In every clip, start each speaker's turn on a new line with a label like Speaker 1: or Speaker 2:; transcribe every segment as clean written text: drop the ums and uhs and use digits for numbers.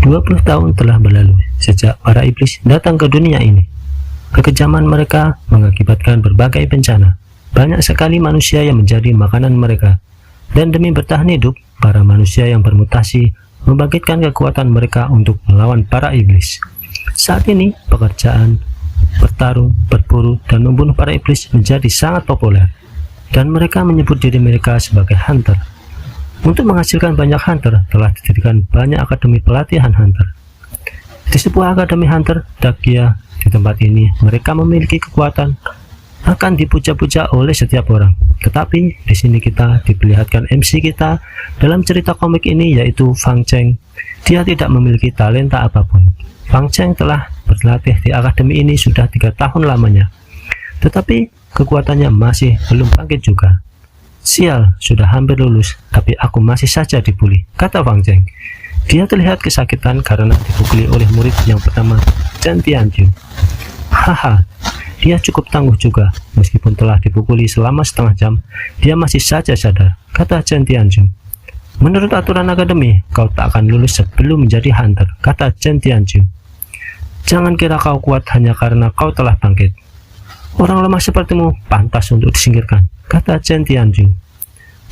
Speaker 1: 20 tahun telah berlalu sejak para iblis datang ke dunia ini. Kekejaman mereka mengakibatkan berbagai bencana. Banyak sekali manusia yang menjadi makanan mereka. Dan demi bertahan hidup, para manusia yang bermutasi membangkitkan kekuatan mereka untuk melawan para iblis. Saat ini, pekerjaan bertarung, berburu, dan membunuh para iblis menjadi sangat populer. Dan mereka menyebut diri mereka sebagai hunter. Untuk menghasilkan banyak hunter, telah didirikan banyak akademi pelatihan hunter. Di sebuah akademi hunter, Dakia, di tempat ini mereka memiliki kekuatan akan dipuja-puja oleh setiap orang. Tetapi di sini kita diperlihatkan MC kita dalam cerita komik ini, yaitu Fang Cheng. Dia tidak memiliki talenta apapun. Fang Cheng telah berlatih di akademi ini sudah 3 tahun lamanya, tetapi kekuatannya masih belum bangkit juga. Sial, sudah hampir lulus, tapi aku masih saja dibully, kata Fang Cheng. Dia terlihat kesakitan karena dipukuli oleh murid yang pertama, Chen Tianju. Haha, dia cukup tangguh juga. Meskipun telah dipukuli selama setengah jam, dia masih saja sadar, kata Chen Tianju. Menurut aturan akademi, kau tak akan lulus sebelum menjadi hunter, kata Chen Tianju. Jangan kira kau kuat hanya karena kau telah bangkit. Orang lemah sepertimu pantas untuk disingkirkan, kata Chen Tianju.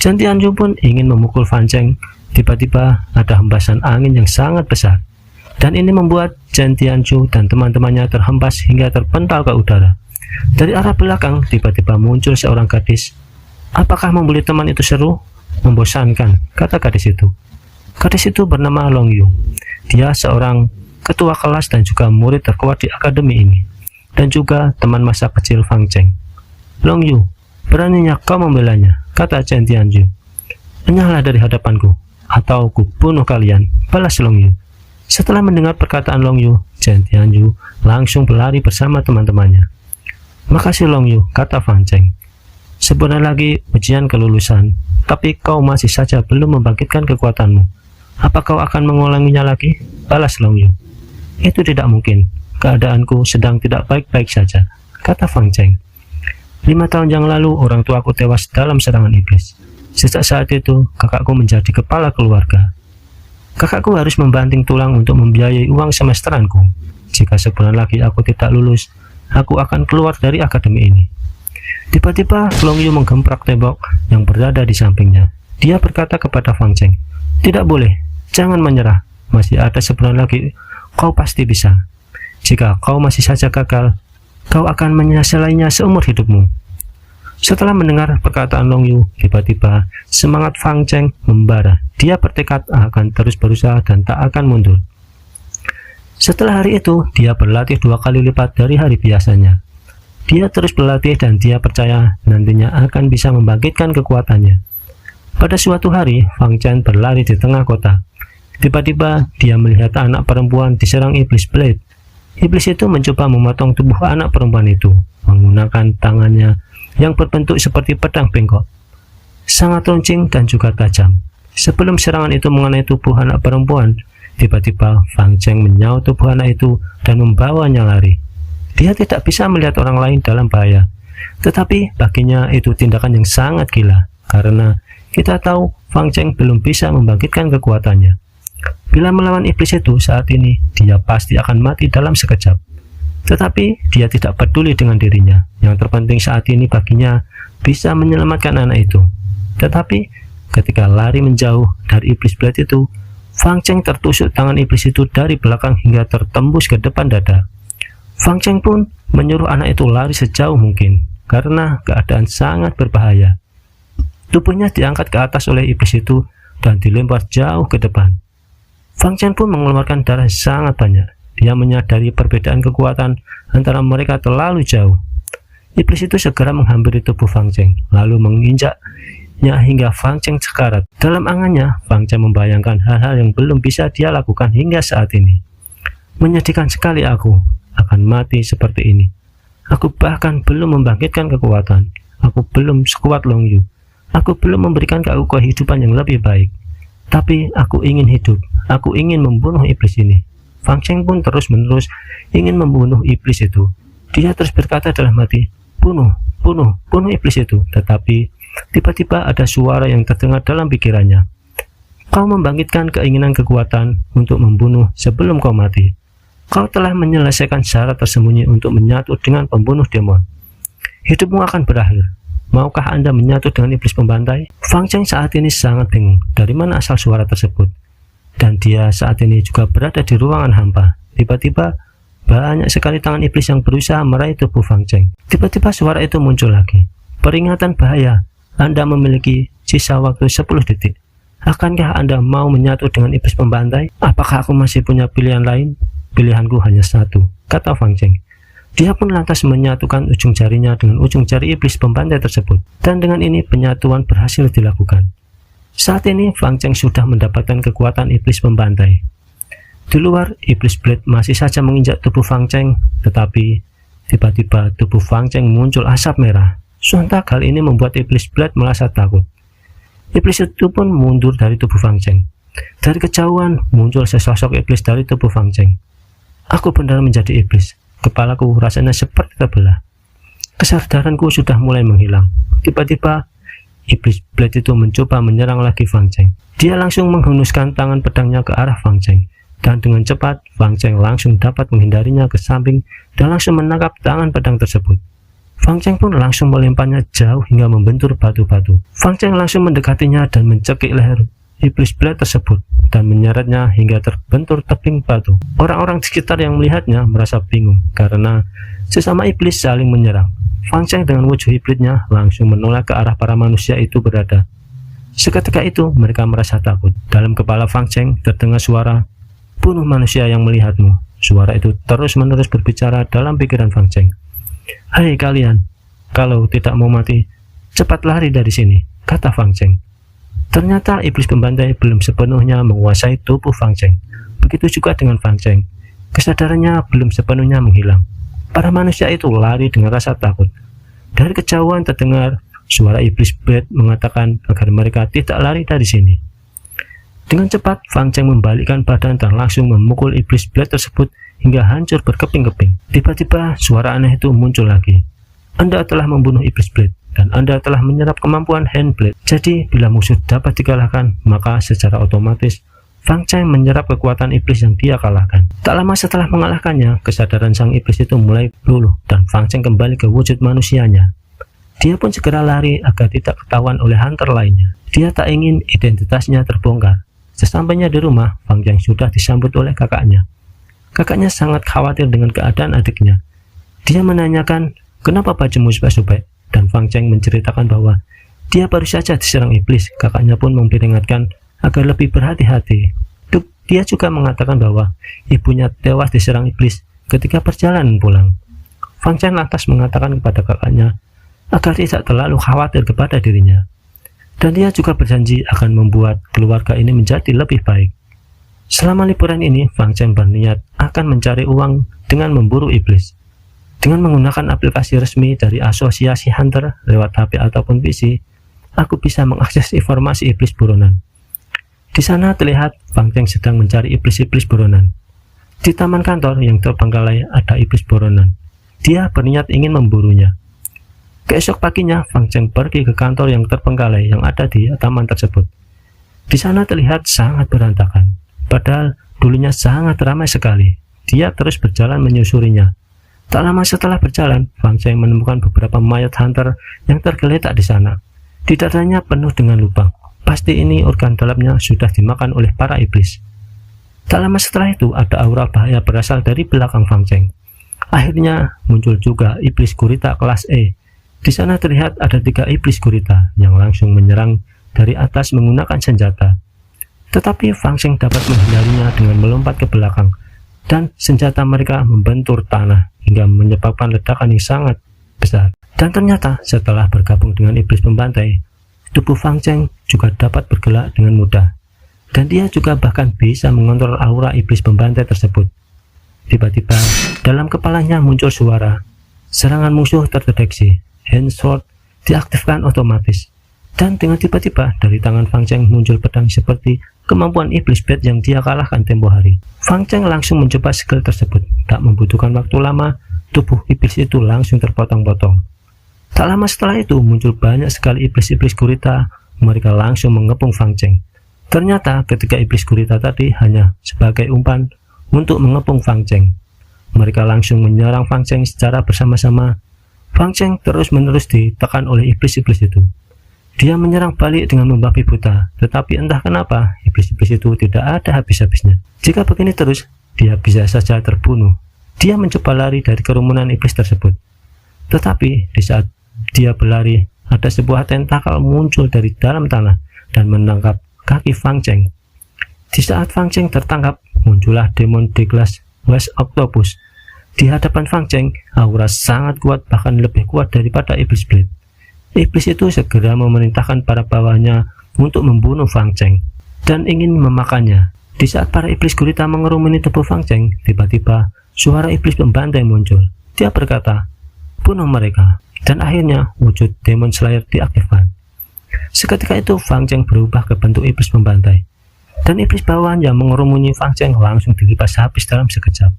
Speaker 1: Chen Tianju pun ingin memukul Fang Cheng. Tiba-tiba ada hembasan angin yang sangat besar, dan ini membuat Chen Tianju dan teman-temannya terhempas hingga terpental ke udara. Dari arah belakang tiba-tiba muncul seorang gadis. Apakah membuli teman itu seru? Membosankan, kata gadis itu. Gadis itu bernama Long Yu. Dia seorang ketua kelas dan juga murid terkuat di akademi ini, dan juga teman masa kecil Fang Cheng. Long Yu, beraninya kau membelanya, kata Chen Tianju. Enyahlah dari hadapanku, atau ku bunuh kalian, balas Long Yu. Setelah mendengar perkataan Long Yu, Chen Tianju langsung berlari bersama teman-temannya. Makasih Long Yu, kata Fang Cheng. Sebentar lagi ujian kelulusan, tapi kau masih saja belum membangkitkan kekuatanmu. Apa kau akan mengulanginya lagi? Balas Long Yu. Itu tidak mungkin, keadaanku sedang tidak baik-baik saja, kata Fang Cheng. 5 tahun yang lalu orang tuaku tewas dalam serangan iblis. Sejak saat itu kakakku menjadi kepala keluarga. Kakakku harus membanting tulang untuk membiayai uang semesteranku. Jika sebulan lagi aku tidak lulus, aku akan keluar dari akademi ini. Tiba-tiba Long Yu menggemprak tembok yang berada di sampingnya. Dia berkata kepada Fang Cheng, tidak boleh, jangan menyerah, masih ada sebulan lagi, kau pasti bisa. Jika kau masih saja gagal, kau akan menyesalinya seumur hidupmu. Setelah mendengar perkataan Long Yu, tiba-tiba semangat Fang Cheng membara. Dia bertekad akan terus berusaha dan tak akan mundur. Setelah hari itu, dia berlatih 2 kali lipat dari hari biasanya. Dia terus berlatih dan dia percaya nantinya akan bisa membangkitkan kekuatannya. Pada suatu hari, Fang Cheng berlari di tengah kota. Tiba-tiba, dia melihat anak perempuan diserang iblis Blade. Iblis itu mencoba memotong tubuh anak perempuan itu menggunakan tangannya yang berbentuk seperti pedang bengkok. Sangat runcing dan juga tajam. Sebelum serangan itu mengenai tubuh anak perempuan, tiba-tiba Fang Cheng menyaut tubuh anak itu dan membawanya lari. Dia tidak bisa melihat orang lain dalam bahaya, tetapi baginya itu tindakan yang sangat gila, karena kita tahu Fang Cheng belum bisa membangkitkan kekuatannya. Bila melawan iblis itu saat ini, dia pasti akan mati dalam sekejap. Tetapi dia tidak peduli dengan dirinya. Yang terpenting saat ini baginya bisa menyelamatkan anak itu. Tetapi ketika lari menjauh dari iblis Blade itu, Fang Cheng tertusuk tangan iblis itu dari belakang hingga tertembus ke depan dada. Fang Cheng pun menyuruh anak itu lari sejauh mungkin karena keadaan sangat berbahaya. Tubuhnya diangkat ke atas oleh iblis itu dan dilempar jauh ke depan. Fang Cheng pun mengeluarkan darah sangat banyak. Dia menyadari perbedaan kekuatan antara mereka terlalu jauh. Iblis itu segera menghampiri tubuh Fang Cheng, lalu menginjaknya hingga Fang Cheng sekarat. Dalam angannya, Fang Cheng membayangkan hal-hal yang belum bisa dia lakukan hingga saat ini. Menyedihkan sekali aku akan mati seperti ini. Aku bahkan belum membangkitkan kekuatan. Aku belum sekuat Long Yu. Aku belum memberikan aku kehidupan yang lebih baik. Tapi aku ingin hidup. Aku ingin membunuh iblis ini. Fang Cheng pun terus-menerus ingin membunuh iblis itu. Dia terus berkata dalam hati, bunuh, bunuh, bunuh iblis itu. Tetapi tiba-tiba ada suara yang terdengar dalam pikirannya. Kau membangkitkan keinginan kekuatan untuk membunuh sebelum kau mati. Kau telah menyelesaikan syarat tersembunyi untuk menyatu dengan pembunuh demon. Hidupmu akan berakhir. Maukah Anda menyatu dengan iblis pembantai? Fang Cheng saat ini sangat bingung dari mana asal suara tersebut. Dan dia saat ini juga berada di ruangan hampa. Tiba-tiba banyak sekali tangan iblis yang berusaha meraih tubuh Fang Cheng. Tiba-tiba suara itu muncul lagi. Peringatan bahaya. Anda memiliki sisa waktu 10 detik. Akankah Anda mau menyatu dengan iblis pembantai? Apakah aku masih punya pilihan lain? Pilihanku hanya satu, kata Fang Cheng. Dia pun lantas menyatukan ujung jarinya dengan ujung jari iblis pembantai tersebut. Dan dengan ini penyatuan berhasil dilakukan. Saat ini Fang Cheng sudah mendapatkan kekuatan iblis pembantai. Di luar, iblis blade masih saja menginjak tubuh Fang Cheng, tetapi tiba-tiba tubuh Fang Cheng muncul asap merah. Sontak hal ini membuat iblis blade merasa takut. Iblis itu pun mundur dari tubuh Fang Cheng. Dari kejauhan muncul sesosok iblis dari tubuh Fang Cheng. Aku benar menjadi iblis. Kepalaku rasanya seperti terbelah. Kesadaranku sudah mulai menghilang. Tiba-tiba iblis blade itu mencoba menyerang lagi Fang Cheng. Dia langsung menghunuskan tangan pedangnya ke arah Fang Cheng. Dan dengan cepat Fang Cheng langsung dapat menghindarinya ke samping dan langsung menangkap tangan pedang tersebut. Fang Cheng pun langsung melemparnya jauh hingga membentur batu-batu. Fang Cheng langsung mendekatinya dan mencekik leher iblis blade tersebut dan menyeretnya hingga terbentur tebing batu. Orang-orang di sekitar yang melihatnya merasa bingung karena sesama iblis saling menyerang. Fang Cheng dengan wujud iblisnya langsung menoleh ke arah para manusia itu berada. Seketika itu mereka merasa takut. Dalam kepala Fang Cheng terdengar suara, "Bunuh manusia yang melihatmu." Suara itu terus-menerus berbicara dalam pikiran Fang Cheng. "Hai kalian, kalau tidak mau mati, cepat lari dari sini," kata Fang Cheng. Ternyata iblis pembantai belum sepenuhnya menguasai tubuh Fang Cheng. Begitu juga dengan Fang Cheng. Kesadarannya belum sepenuhnya menghilang. Para manusia itu lari dengan rasa takut. Dari kejauhan terdengar suara iblis blade mengatakan agar mereka tidak lari dari sini. Dengan cepat, Fang Cheng membalikkan badan dan langsung memukul iblis blade tersebut hingga hancur berkeping-keping. Tiba-tiba suara aneh itu muncul lagi. "Anda telah membunuh iblis blade dan Anda telah menyerap kemampuan hand blade. Jadi bila musuh dapat dikalahkan, maka secara otomatis Fang Cheng menyerap kekuatan iblis yang dia kalahkan." Tak lama setelah mengalahkannya, kesadaran sang iblis itu mulai luluh dan Fang Cheng kembali ke wujud manusianya. Dia pun segera lari agar tidak ketahuan oleh hunter lainnya. Dia tak ingin identitasnya terbongkar. Sesampainya di rumah, Fang Cheng sudah disambut oleh kakaknya. Kakaknya sangat khawatir dengan keadaan adiknya. Dia menanyakan, "Kenapa bajumu sobek-sobek?" Dan Fang Cheng menceritakan bahwa dia baru saja diserang iblis. Kakaknya pun memperingatkan agar lebih berhati-hati. Dia juga mengatakan bahwa ibunya tewas diserang iblis ketika perjalanan pulang. Fang Cheng lantas mengatakan kepada kakaknya agar tidak terlalu khawatir kepada dirinya. Dan dia juga berjanji akan membuat keluarga ini menjadi lebih baik. Selama liburan ini, Fang Cheng berniat akan mencari uang dengan memburu iblis. Dengan menggunakan aplikasi resmi dari asosiasi hunter lewat HP ataupun PC, aku bisa mengakses informasi iblis buronan. Di sana terlihat Fang Cheng sedang mencari iblis-iblis buronan. Di taman kantor yang terbengkalai ada iblis buronan. Dia berniat ingin memburunya. Keesok paginya, Fang Cheng pergi ke kantor yang terbengkalai yang ada di taman tersebut. Di sana terlihat sangat berantakan, padahal dulunya sangat ramai sekali. Dia terus berjalan menyusurinya. Tak lama setelah berjalan, Fang Cheng menemukan beberapa mayat hunter yang tergeletak di sana. Di dadanya penuh dengan lubang. Pasti ini organ dalamnya sudah dimakan oleh para iblis. Tak lama setelah itu, ada aura bahaya berasal dari belakang Fang Cheng. Akhirnya muncul juga iblis gurita kelas E. Di sana terlihat ada 3 iblis gurita yang langsung menyerang dari atas menggunakan senjata. Tetapi Fang Cheng dapat menghindarinya dengan melompat ke belakang, dan senjata mereka membentur tanah hingga menyebabkan ledakan yang sangat besar. Dan ternyata setelah bergabung dengan iblis pembantai, tubuh Fang Cheng juga dapat bergerak dengan mudah. Dan dia juga bahkan bisa mengontrol aura iblis pembantai tersebut. Tiba-tiba dalam kepalanya muncul suara, "Serangan musuh terdeteksi. Hand sword diaktifkan otomatis." Dan dengan tiba-tiba dari tangan Fang Cheng muncul pedang seperti kemampuan iblis blade yang dia kalahkan tempo hari. Fang Cheng langsung mencoba skill tersebut. Tak membutuhkan waktu lama, tubuh iblis itu langsung terpotong-potong. Tak lama setelah itu muncul banyak sekali iblis-iblis gurita. Mereka langsung mengepung Fang Cheng. Ternyata ketika iblis gurita tadi hanya sebagai umpan untuk mengepung Fang Cheng. Mereka langsung menyerang Fang Cheng secara bersama-sama. Fang Cheng terus-menerus ditekan oleh iblis-iblis itu. Dia menyerang balik dengan membabi buta, tetapi entah kenapa iblis-iblis itu tidak ada habis-habisnya. Jika begini terus, dia bisa saja terbunuh. Dia mencoba lari dari kerumunan iblis tersebut. Tetapi di saat dia berlari, ada sebuah tentakel muncul dari dalam tanah dan menangkap kaki Fang Cheng. Di saat Fang Cheng tertangkap, muncullah demon Douglas West Octopus. Di hadapan Fang Cheng, aura sangat kuat, bahkan lebih kuat daripada iblis Blade. Iblis itu segera memerintahkan para bawahnya untuk membunuh Fang Cheng dan ingin memakannya. Di saat para iblis gurita mengerumuni tubuh Fang Cheng, tiba-tiba suara iblis pembantai muncul. Dia berkata, "Bunuh mereka." Dan akhirnya wujud Demon Slayer diaktifkan. Seketika itu Fang Cheng berubah ke bentuk iblis pembantai, dan iblis bawahan yang mengerumuni Fang Cheng langsung dilipas habis dalam sekejap.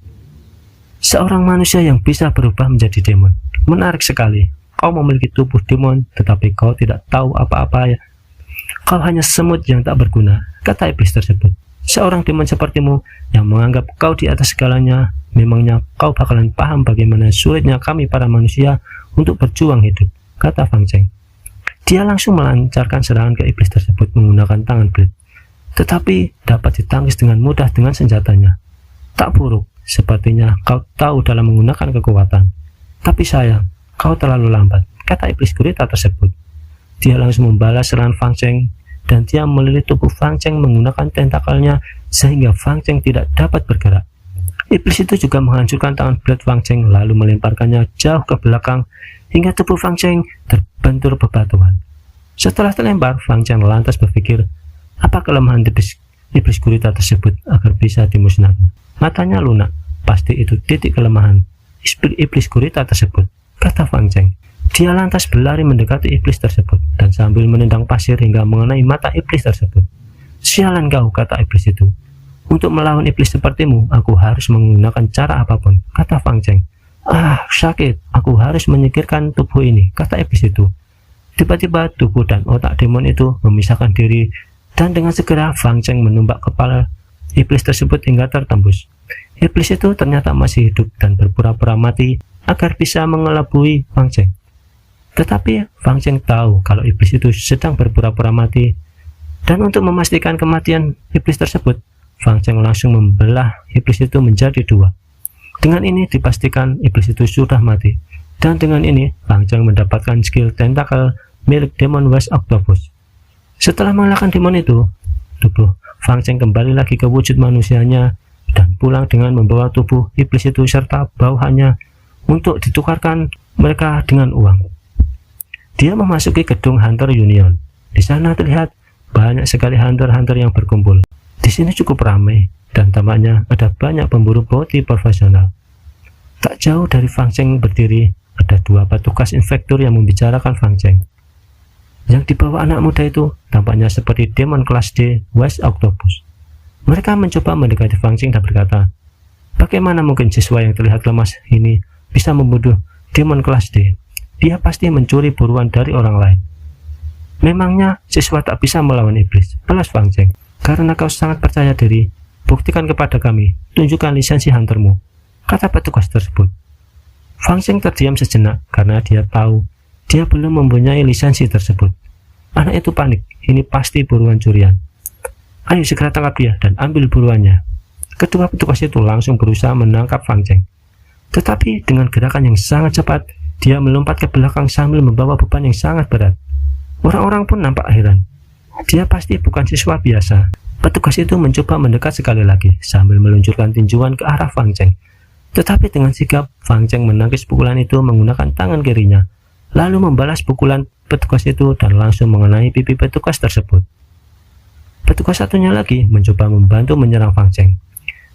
Speaker 1: Seorang manusia yang bisa berubah menjadi demon. Menarik sekali. Kau memiliki tubuh demon, tetapi kau tidak tahu apa-apa ya. Kau hanya semut yang tak berguna, kata iblis tersebut. Seorang demon sepertimu yang menganggap kau di atas segalanya, memangnya kau bakalan paham bagaimana sulitnya kami para manusia untuk berjuang hidup, kata Fang Cheng. Dia langsung melancarkan serangan ke iblis tersebut menggunakan tangan Blade, tetapi dapat ditangkis dengan mudah dengan senjatanya. Tak buruk, sepertinya kau tahu dalam menggunakan kekuatan. Tapi sayang, kau terlalu lambat, kata iblis gurita tersebut. Dia langsung membalas serangan Fang Cheng, dan dia melilit tubuh Fang Cheng menggunakan tentakelnya sehingga Fang Cheng tidak dapat bergerak. Iblis itu juga menghancurkan tangan Blade Fang Cheng lalu melemparkannya jauh ke belakang hingga tubuh Fang Cheng terbentur bebatuan. Setelah terlempar, Fang Cheng lantas berpikir, apa kelemahan iblis gurita tersebut agar bisa dimusnahkan. Matanya lunak, pasti itu titik kelemahan iblis gurita tersebut, kata Fang Cheng. Dia lantas berlari mendekati iblis tersebut dan sambil menendang pasir hingga mengenai mata iblis tersebut. Sialan kau, kata iblis itu. Untuk melawan iblis sepertimu, aku harus menggunakan cara apapun, kata Fang Cheng. Ah, sakit, aku harus menyingkirkan tubuh ini, kata iblis itu. Tiba-tiba tubuh dan otak demon itu memisahkan diri, dan dengan segera Fang Cheng menembak kepala iblis tersebut hingga tertembus. Iblis itu ternyata masih hidup dan berpura-pura mati agar bisa mengelabui Fang Cheng. Tetapi Fang Cheng tahu kalau iblis itu sedang berpura-pura mati, dan untuk memastikan kematian iblis tersebut, Fang Cheng langsung membelah iblis itu menjadi dua. Dengan ini dipastikan iblis itu sudah mati, dan dengan ini Fang Cheng mendapatkan skill tentakel milik Demon West Octopus. Setelah mengalahkan demon itu, tubuh Fang Cheng kembali lagi ke wujud manusianya dan pulang dengan membawa tubuh iblis itu serta bawahannya untuk ditukarkan mereka dengan uang. Dia memasuki gedung Hunter Union. Di sana terlihat banyak sekali hunter-hunter yang berkumpul. Di sini cukup ramai dan tampaknya ada banyak pemburu bounty profesional. Tak jauh dari Fang Cheng berdiri ada dua petugas inspektur yang membicarakan Fang Cheng. Yang dibawa anak muda itu tampaknya seperti demon kelas D West Octopus. Mereka mencoba mendekati Fang Cheng dan berkata, bagaimana mungkin siswa yang terlihat lemas ini bisa membunuh demon kelas D? Dia pasti mencuri buruan dari orang lain. Memangnya siswa tak bisa melawan iblis, balas Fang Cheng. Karena kau sangat percaya diri, buktikan kepada kami, tunjukkan lisensi huntermu, kata petugas tersebut. Fang Cheng terdiam sejenak karena dia tahu dia belum mempunyai lisensi tersebut. Anak itu panik, ini pasti buruan curian. Ayo segera tangkap dia dan ambil buruannya. Kedua petugas itu langsung berusaha menangkap Fang Cheng. Tetapi dengan gerakan yang sangat cepat, dia melompat ke belakang sambil membawa beban yang sangat berat. Orang-orang pun nampak heran. Dia pasti bukan siswa biasa. Petugas itu mencoba mendekat sekali lagi sambil meluncurkan tinjuan ke arah Fang Cheng. Tetapi dengan sigap, Fang Cheng menangkis pukulan itu menggunakan tangan kirinya, lalu membalas pukulan petugas itu dan langsung mengenai pipi petugas tersebut. Petugas satunya lagi mencoba membantu menyerang Fang Cheng.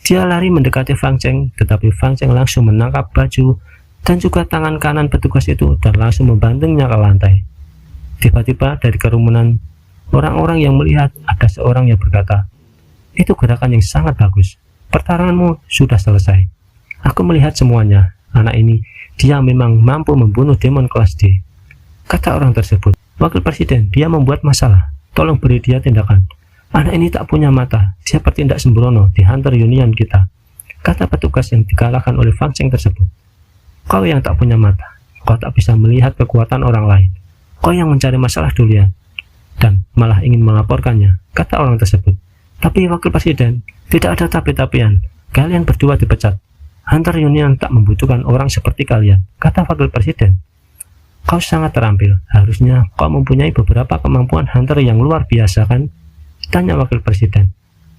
Speaker 1: Dia lari mendekati Fang Cheng, tetapi Fang Cheng langsung menangkap baju dan juga tangan kanan petugas itu dan langsung membantengnya ke lantai. Tiba-tiba dari kerumunan orang-orang yang melihat ada seorang yang berkata, itu gerakan yang sangat bagus, pertarunganmu sudah selesai. Aku melihat semuanya, anak ini, dia memang mampu membunuh demon kelas D, kata orang tersebut. Wakil presiden, dia membuat masalah, tolong beri dia tindakan. Anak ini tak punya mata, dia bertindak sembrono di Hunter Union kita, kata petugas yang dikalahkan oleh Fang Cheng tersebut. Kau yang tak punya mata, kau tak bisa melihat kekuatan orang lain, kau yang mencari masalah duluan, dan malah ingin melaporkannya, kata orang tersebut. Tapi wakil presiden, tidak ada tapi-tapian, kalian berdua dipecat. Hunter Union tak membutuhkan orang seperti kalian, kata wakil presiden. Kau sangat terampil, harusnya kau mempunyai beberapa kemampuan hunter yang luar biasa kan? Tanya wakil presiden.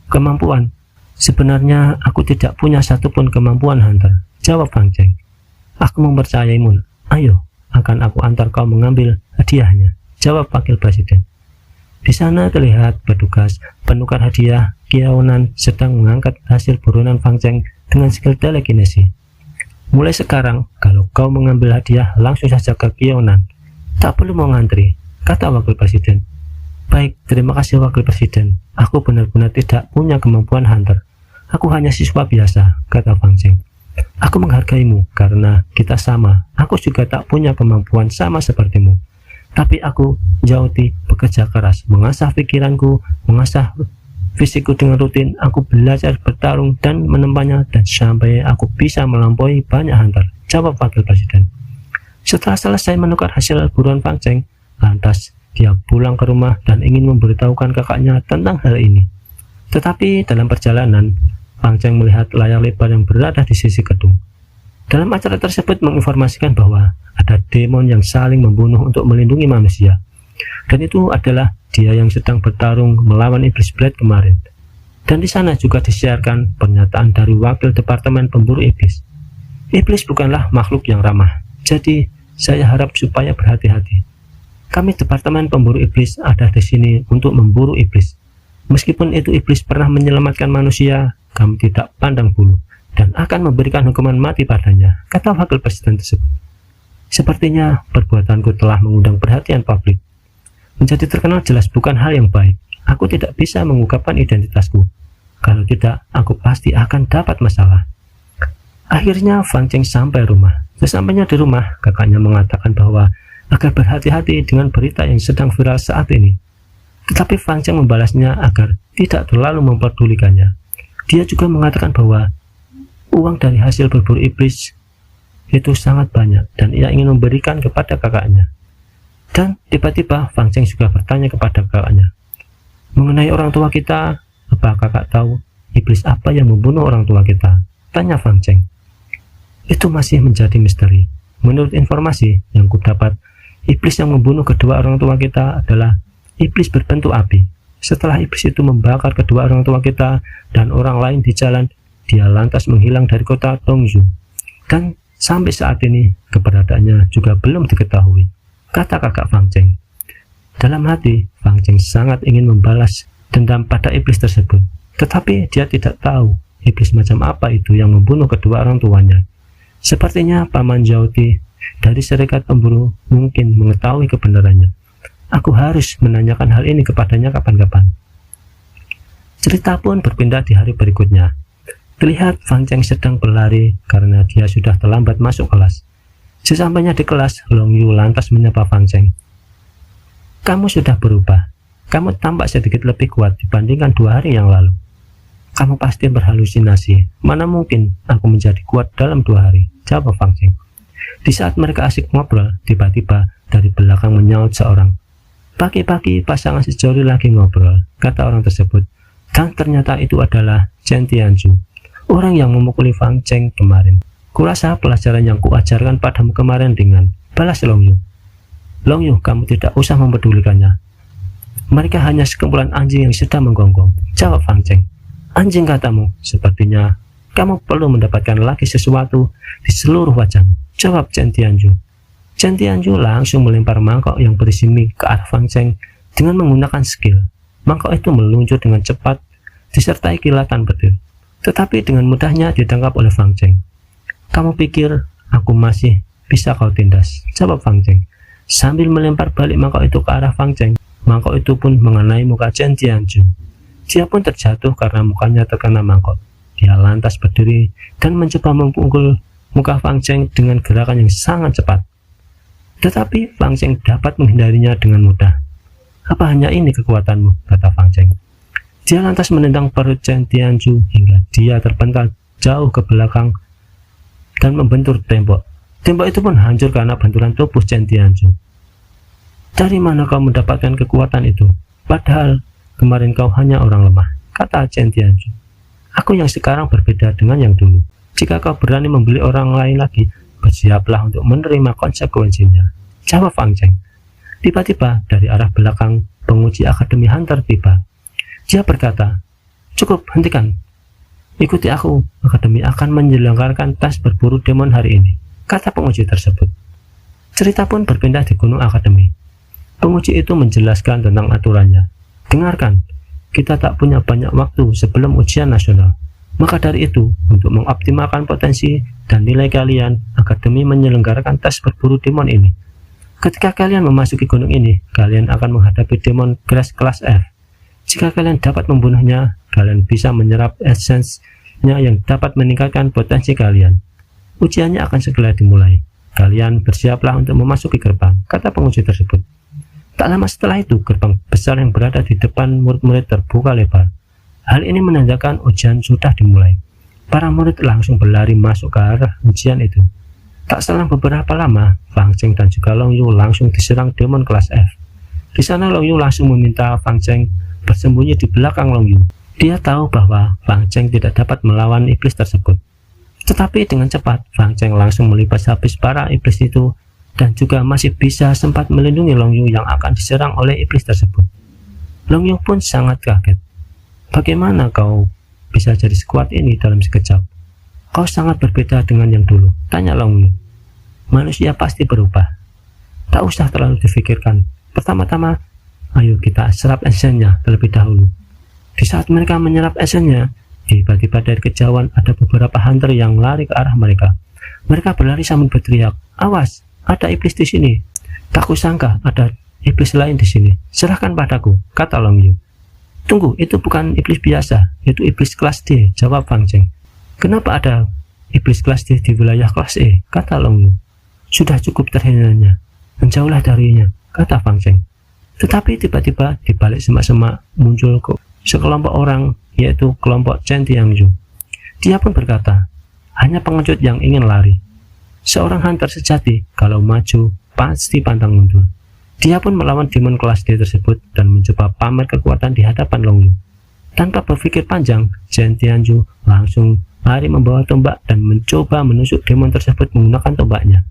Speaker 1: Kemampuan? Sebenarnya aku tidak punya satupun kemampuan hunter, jawab Fang Cheng. Aku mempercayaimu, ayo, akan aku antar kau mengambil hadiahnya, jawab wakil presiden. Di sana terlihat petugas penukar hadiah Qiaonan sedang mengangkat hasil buronan Fang Cheng dengan skill telekinesi. Mulai sekarang, kalau kau mengambil hadiah langsung saja ke Qiaonan, tak perlu mau ngantri, kata wakil presiden. Baik, terima kasih wakil presiden. Aku benar-benar tidak punya kemampuan hunter. Aku hanya siswa biasa, kata Fang Cheng. Aku menghargaimu karena kita sama. Aku juga tak punya kemampuan sama sepertimu. Tapi aku, Zhao Ti, bekerja keras, mengasah pikiranku, mengasah fisikku dengan rutin. Aku belajar bertarung dan menempanya dan sampai aku bisa melampaui banyak hunter, jawab wakil presiden. Setelah selesai menukar hasil buruan Fang Cheng, lantas dia pulang ke rumah dan ingin memberitahukan kakaknya tentang hal ini. Tetapi dalam perjalanan, Fang Cheng melihat layar lebar yang berada di sisi gedung. Dalam acara tersebut menginformasikan bahwa ada demon yang saling membunuh untuk melindungi manusia. Dan itu adalah dia yang sedang bertarung melawan iblis Blade kemarin. Dan di sana juga disiarkan pernyataan dari wakil Departemen Pemburu Iblis. Iblis bukanlah makhluk yang ramah, jadi saya harap supaya berhati-hati. Kami Departemen Pemburu Iblis ada di sini untuk memburu iblis. Meskipun itu iblis pernah menyelamatkan manusia, kami tidak pandang bulu dan akan memberikan hukuman mati padanya, kata wakil presiden tersebut. Sepertinya perbuatanku telah mengundang perhatian publik. Menjadi terkenal jelas bukan hal yang baik. Aku tidak bisa mengungkapkan identitasku. Kalau tidak, aku pasti akan dapat masalah. Akhirnya Fang Cheng sampai rumah. Sesampainya di rumah, kakaknya mengatakan bahwa agar berhati-hati dengan berita yang sedang viral saat ini. Tetapi Fang Cheng membalasnya agar tidak terlalu memperdulikannya. Dia juga mengatakan bahwa uang dari hasil berburu iblis itu sangat banyak dan ia ingin memberikan kepada kakaknya. Dan tiba-tiba Fang Cheng juga bertanya kepada kakaknya, mengenai orang tua kita, apa kakak tahu iblis apa yang membunuh orang tua kita? Tanya Fang Cheng. Itu masih menjadi misteri. Menurut informasi yang kudapat, iblis yang membunuh kedua orang tua kita adalah iblis berbentuk api. Setelah iblis itu membakar kedua orang tua kita dan orang lain di jalan, dia lantas menghilang dari kota Dongzhou. Dan sampai saat ini keberadaannya juga belum diketahui, kata kakak Fang Cheng. Dalam hati, Fang Cheng sangat ingin membalas dendam pada iblis tersebut, tetapi dia tidak tahu iblis macam apa itu yang membunuh kedua orang tuanya. Sepertinya Paman Zhao Ti dari Serikat Pemburu mungkin mengetahui kebenarannya. Aku harus menanyakan hal ini kepadanya kapan-kapan. Cerita pun berpindah di hari berikutnya. Terlihat Fang Cheng sedang berlari karena dia sudah terlambat masuk kelas. Sesampainya di kelas, Long Yu lantas menyapa Fang Cheng. Kamu sudah berubah. Kamu tampak sedikit lebih kuat dibandingkan 2 hari yang lalu. Kamu pasti berhalusinasi. Mana mungkin aku menjadi kuat dalam 2 hari, jawab Fang Cheng. Di saat mereka asik ngobrol, tiba-tiba dari belakang menyaut seorang. Pagi-pagi pasangan sejoli lagi ngobrol, kata orang tersebut. Dan ternyata itu adalah Chen Tianzhu, orang yang memukuli Fang Cheng kemarin. Kurasa pelajaran yang kuajarkan padamu kemarin ringan, balas Long Yu. Long Yu, kamu tidak usah mempedulikannya. Mereka hanya sekumpulan anjing yang sedang menggonggong, jawab Fang Cheng. Anjing katamu, sepertinya kamu perlu mendapatkan lagi sesuatu di seluruh wajahmu, jawab Chen Tianzhu. Chen Tianzhu langsung melempar mangkok yang berisi mie ke arah Fang Cheng dengan menggunakan skill. Mangkok itu meluncur dengan cepat disertai kilatan petir, tetapi dengan mudahnya ditangkap oleh Fang Cheng. Kamu pikir aku masih bisa kau tindas, jawab Fang Cheng. Sambil melempar balik mangkok itu ke arah Fang Cheng, mangkok itu pun mengenai muka Chen Tianzhu. Dia pun terjatuh karena mukanya terkena mangkok. Dia lantas berdiri dan mencoba memukul muka Fang Cheng dengan gerakan yang sangat cepat. Tetapi Fang Cheng dapat menghindarinya dengan mudah. Apa hanya ini kekuatanmu, kata Fang Cheng. Dia lantas menendang perut Chen Tianzhu hingga dia terpental jauh ke belakang dan membentur tembok. Tembok itu pun hancur karena benturan tubuh Chen Tianzhu. Dari mana kau mendapatkan kekuatan itu? Padahal kemarin kau hanya orang lemah, kata Chen Tianzhu. Aku yang sekarang berbeda dengan yang dulu. Jika kau berani membeli orang lain lagi, bersiaplah untuk menerima konsekuensinya, jawab Fang Cheng. Tiba-tiba dari arah belakang penguji Akademi Hunter tiba. Dia berkata, cukup, hentikan. Ikuti aku, Akademi akan menyelenggarakan tes berburu demon hari ini, kata penguji tersebut. Cerita pun berpindah di Gunung Akademi. Penguji itu menjelaskan tentang aturannya. Dengarkan, kita tak punya banyak waktu sebelum ujian nasional. Maka dari itu, untuk mengoptimalkan potensi dan nilai kalian, Akademi menyelenggarakan tes berburu demon ini. Ketika kalian memasuki gunung ini, kalian akan menghadapi demon grass kelas F. Jika kalian dapat membunuhnya, kalian bisa menyerap essence-nya yang dapat meningkatkan potensi kalian. Ujiannya akan segera dimulai. Kalian bersiaplah untuk memasuki gerbang, kata penguji tersebut. Tak lama setelah itu, gerbang besar yang berada di depan murid-murid terbuka lebar. Hal ini menandakan ujian sudah dimulai. Para murid langsung berlari masuk ke arah ujian itu. Tak selang beberapa lama, Fang Cheng dan juga Long Yu langsung diserang demon kelas F. Di sana Long Yu langsung meminta Fang Cheng bersembunyi di belakang Long Yu. Dia tahu bahwa Fang Cheng tidak dapat melawan iblis tersebut. Tetapi dengan cepat, Fang Cheng langsung melipas habis para iblis itu dan juga masih bisa sempat melindungi Long Yu yang akan diserang oleh iblis tersebut. Long Yu pun sangat kaget. Bagaimana kau bisa jadi sekuat ini dalam sekejap? Kau sangat berbeda dengan yang dulu, tanya Long Yu. Manusia pasti berubah. Tak usah terlalu difikirkan. Pertama-tama, ayo kita serap esennya terlebih dahulu. Di saat mereka menyerap esennya, tiba-tiba dari kejauhan ada beberapa hunter yang lari ke arah mereka. Mereka berlari sambil berteriak, awas, ada iblis di sini. Tak kusangka ada iblis lain di sini. Serahkan padaku, kata Long Yu. Tunggu, itu bukan iblis biasa, itu iblis kelas D, jawab Fang Cheng. Kenapa ada iblis kelas D di wilayah kelas E, kata Long Yu. Sudah cukup terhinanya, menjauhlah darinya, kata Fang Cheng. Tetapi tiba-tiba di balik semak-semak muncul sekelompok orang, yaitu kelompok Chen Tianzhu. Dia pun berkata, hanya pengecut yang ingin lari. Seorang hunter sejati, kalau maju, pasti pantang mundur. Dia pun melawan demon kelas D tersebut dan mencoba pamer kekuatan di hadapan Long Yu. Tanpa berpikir panjang, Chen Tianzhu langsung lari membawa tombak dan mencoba menusuk demon tersebut menggunakan tombaknya.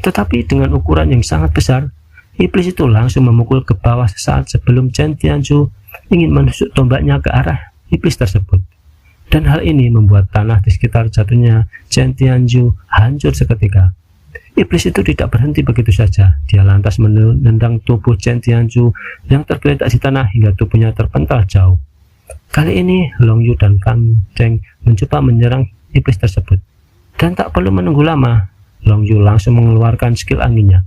Speaker 1: Tetapi dengan ukuran yang sangat besar, iblis itu langsung memukul ke bawah sesaat sebelum Chen Tianzhu ingin menusuk tombaknya ke arah iblis tersebut. Dan hal ini membuat tanah di sekitar jatuhnya Chen Tianzhu hancur seketika. Iblis itu tidak berhenti begitu saja. Dia lantas menendang tubuh Chen Tianzhu yang tergeletak di tanah hingga tubuhnya terpental jauh. Kali ini Long Yu dan Fang Cheng mencoba menyerang iblis tersebut. Dan tak perlu menunggu lama, Long Yu langsung mengeluarkan skill anginnya.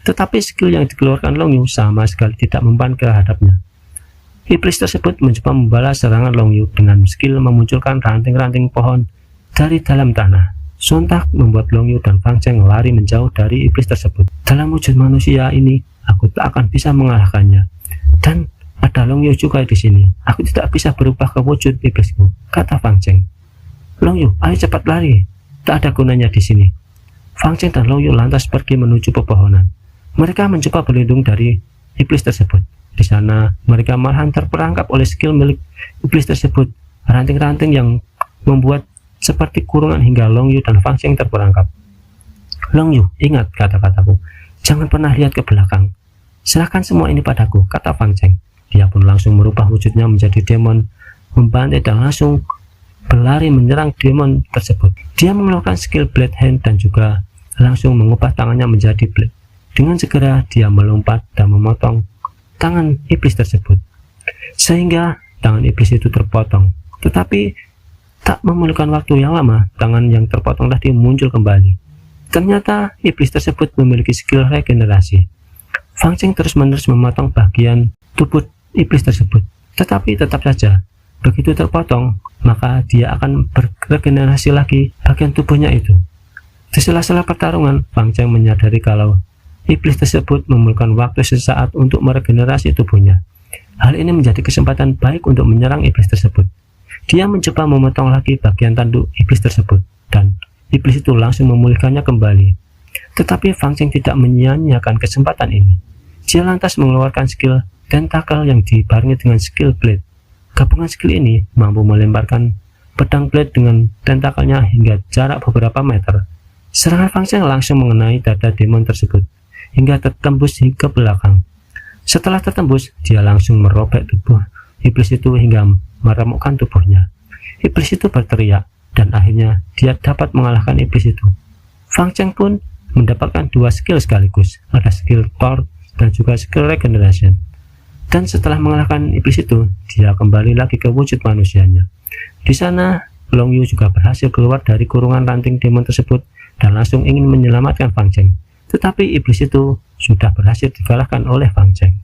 Speaker 1: Tetapi skill yang dikeluarkan Long Yu sama sekali tidak mempan ke hadapnya. Iblis tersebut mencoba membalas serangan Long Yu dengan skill memunculkan ranting-ranting pohon dari dalam tanah. Sontak membuat Long Yu dan Fang Cheng lari menjauh dari iblis tersebut. Dalam wujud manusia ini, aku tak akan bisa mengalahkannya. Dan ada Long Yu juga di sini. Aku tidak bisa berubah ke wujud iblisku, kata Fang Cheng. Long Yu, ayo cepat lari. Tak ada gunanya di sini. Fang Cheng dan Long Yu lantas pergi menuju pepohonan. Mereka mencoba berlindung dari iblis tersebut. Di sana, mereka malahan terperangkap oleh skill milik iblis tersebut. Ranting-ranting yang membuat seperti kurungan hingga Long Yu dan Fang Cheng terperangkap. Long Yu, ingat kata-kataku. Jangan pernah lihat ke belakang. Serahkan semua ini padaku, kata Fang Cheng. Dia pun langsung merubah wujudnya menjadi demon, membantai dan langsung berlari menyerang demon tersebut. Dia mengeluarkan skill Blade Hand dan juga langsung mengubah tangannya menjadi blade. Dengan segera dia melompat dan memotong tangan iblis tersebut, sehingga tangan iblis itu terpotong. Tetapi tak memerlukan waktu yang lama, tangan yang terpotong tadi muncul kembali. Ternyata iblis tersebut memiliki skill regenerasi. Fang Cheng terus-menerus memotong bagian tubuh iblis tersebut. Tetapi tetap saja, begitu terpotong, maka dia akan beregenerasi lagi bagian tubuhnya itu. Di sela-sela pertarungan, Fang Cheng menyadari kalau iblis tersebut memerlukan waktu sesaat untuk meregenerasi tubuhnya. Hal ini menjadi kesempatan baik untuk menyerang iblis tersebut. Dia mencoba memotong lagi bagian tanduk iblis tersebut, dan iblis itu langsung memulihkannya kembali. Tetapi Fang Cheng tidak menyia-nyiakan kesempatan ini. Dia lantas mengeluarkan skill tentakel yang dibarengi dengan skill blade. Gabungan skill ini mampu melemparkan pedang blade dengan tentakelnya hingga jarak beberapa meter. Serangan Fang Cheng langsung mengenai dada demon tersebut hingga tertembus ke belakang. Setelah tertembus, dia langsung merobek tubuh iblis itu hingga meremukkan tubuhnya. Iblis itu berteriak, dan akhirnya dia dapat mengalahkan iblis itu. Fang Cheng pun mendapatkan dua skill sekaligus, ada skill Thor dan juga skill Regeneration. Dan setelah mengalahkan iblis itu, dia kembali lagi ke wujud manusianya. Di sana, Long Yu juga berhasil keluar dari kurungan ranting demon tersebut dan langsung ingin menyelamatkan Fang Cheng. Tetapi iblis itu sudah berhasil dikalahkan oleh Fang Cheng.